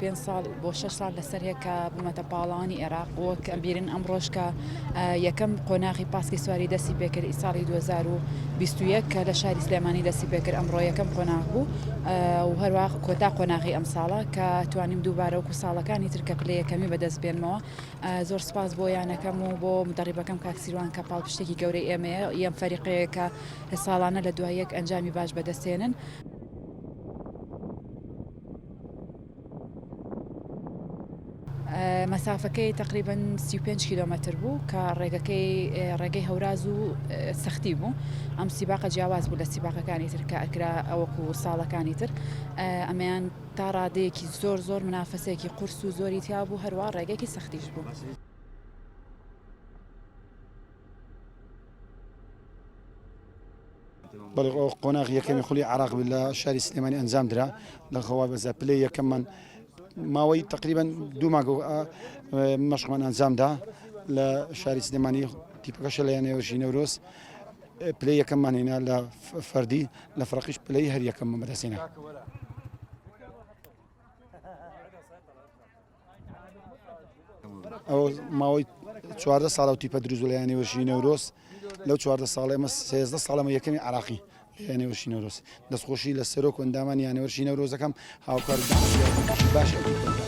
پێنج ساڵ بۆ 6 ساڵ لەسەر هەیە بوومەتە پاڵەوانی عێراق وەک ئەمبیرن ئەمڕۆژ کە یەکەم قۆناغی پاسکی سواری دەستی پێکرد ساڵی 2021 کە لە شاری سلێمانی دەستی پێکرد ئەمڕۆ یەکەم قۆناغ بوو و هەروە کۆتا قۆناغی ئەم ساڵە کە توانیم دووبارە وەکو ساڵەکانی تر کە پلە یەکەمی بەدەست بێنمەوە زۆر سپاس بۆ یانەکەم و بۆ مدەڕیبەکەم کاکسیروان کە پاڵپشتێکی گەورەی ئێمەیە یەم فەریقەیە کە ساڵانە لە دوای یەک ئەنجامی باش بەدەستێنن. مەسافەکەی تقریباً 35 کیلۆمەتر بوو کە ڕێگەی هەوراز و سەختی بوو ئەم سیباقە جیاواز بوو لە سیباقەکانی تر کە ئەکرا ئەوەکو ساڵەکانی تر ئەمەیان تا ڕادەیەکی زۆر منافەسەیەکی قورس و زۆری تیا بوو هەروە ڕێگەیەکی سەختیش بوو. بەڵێ قۆناغ یەکەمی خولی عراق لە شاری سلێمانی ئەنجام درا لە خەوا بەزە پلەی یەکەممان ماوەی تقریبا 2 مانگ مەشقمان ئەنجامدا لە شاری سلێمانی تیپەکەشە لە یانەوەژی نەورۆز پلەی یەکەممان هێنا لە فەردی لە فڕقیش پلەی هەر یەکەممان بەدەستێنا. ئەو ماوەی 14 ساڵ و تیپە دروست لە یانەوەژی نەورۆز لەو 14 ساڵ ئێمە 13 ساڵەمە یەکەمی عراقی یانەوەژی نەورۆز دەستخۆشی لە سەرۆک و ئەندامان یانەوەژی نەورۆزەکەم هاوکار باشە.